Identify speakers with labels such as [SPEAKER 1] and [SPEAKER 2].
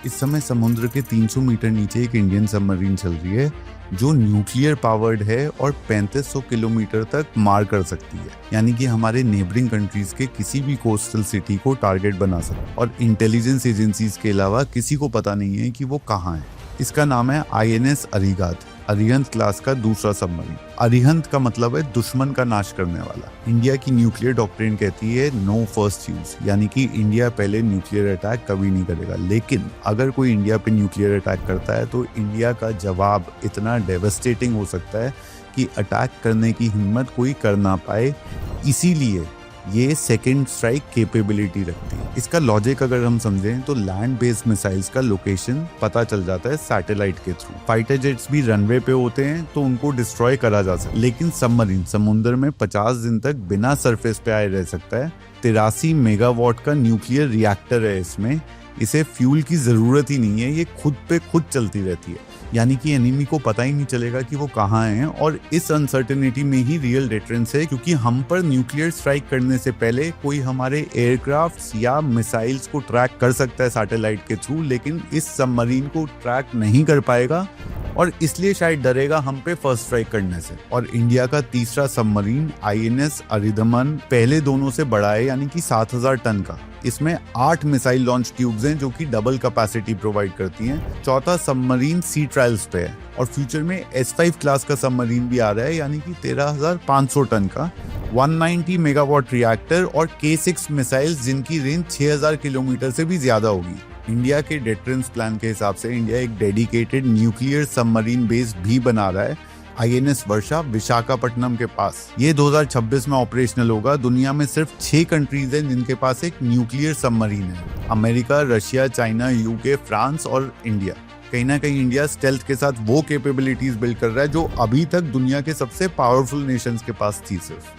[SPEAKER 1] इस समय समुद्र के 300 मीटर नीचे एक इंडियन सबमरीन चल रही है जो न्यूक्लियर पावर्ड है और 3500 किलोमीटर तक मार कर सकती है, यानी कि हमारे नेबरिंग कंट्रीज के किसी भी कोस्टल सिटी को टारगेट बना सकती है। और इंटेलिजेंस एजेंसीज के अलावा किसी को पता नहीं है कि वो कहाँ है। इसका नाम है INS अरिहंत, अरिहंत क्लास का दूसरा सबमरीन। अरिहंत का मतलब है दुश्मन का नाश करने वाला। इंडिया की न्यूक्लियर डॉक्ट्रिन कहती है नो फर्स्ट यूज, यानी कि इंडिया पहले न्यूक्लियर अटैक कभी नहीं करेगा। लेकिन अगर कोई इंडिया पे न्यूक्लियर अटैक करता है तो इंडिया का जवाब इतना डेवस्टेटिंग हो सकता है कि अटैक करने की हिम्मत कोई कर ना पाए। इसीलिए ये सेकेंड स्ट्राइक कैपेबिलिटी रखती है। इसका लॉजिक अगर हम समझें तो लैंड बेस्ड मिसाइल्स का लोकेशन पता चल जाता है सैटेलाइट के थ्रू। फाइटर जेट्स भी रनवे पे होते हैं तो उनको डिस्ट्रॉय करा जा सकता है, लेकिन सबमरीन समुद्र में 50 दिन तक बिना सरफेस पे आए रह सकता है। 83 मेगावाट का न्यूक्लियर रिएक्टर है इसमें। इसे फ्यूल की जरूरत ही नहीं है, ये खुद पे खुद चलती रहती है, यानी कि एनिमी को पता ही नहीं चलेगा कि वो कहाँ हैं। और इस अनसर्टेनिटी में ही रियल डिफरेंस है, क्योंकि हम पर न्यूक्लियर स्ट्राइक करने से पहले कोई हमारे एयरक्राफ्ट या मिसाइल्स को ट्रैक कर सकता है सैटेलाइट के थ्रू, लेकिन इस सबमरीन को ट्रैक नहीं कर पाएगा और इसलिए शायद डरेगा हम पे फर्स्ट स्ट्राइक करने से। और इंडिया का तीसरा सबमरीन INS अरिहंत पहले दोनों से बड़ा है, यानी कि 7000 टन का। इसमें 8 मिसाइल लॉन्च ट्यूब्स हैं जो कि डबल कैपेसिटी प्रोवाइड करती हैं। चौथा सबमरीन सी ट्रायल्स पे है और फ्यूचर में S5 क्लास का सबमरीन भी आ रहा है, यानी कि 13,500 टन का 190 मेगावाट रिएक्टर और K6 मिसाइल्स जिनकी रेंज 6000 किलोमीटर से भी ज्यादा होगी। इंडिया के डिफरेंस प्लान के हिसाब से इंडिया एक डेडिकेटेड न्यूक्लियर सबमरीन बेस भी बना रहा है, INS वर्षा विशाखापट्टनम के पास। ये 2026 में ऑपरेशनल होगा। दुनिया में सिर्फ 6 कंट्रीज हैं जिनके पास एक न्यूक्लियर सबमरीन है: America, Russia, China, UK, France और इंडिया। कहीं ना कहीं इंडिया स्टेल्थ के साथ वो कैपेबिलिटीज बिल्ड कर रहा है जो अभी तक दुनिया के सबसे पावरफुल नेशंस के पास थी सिर्फ।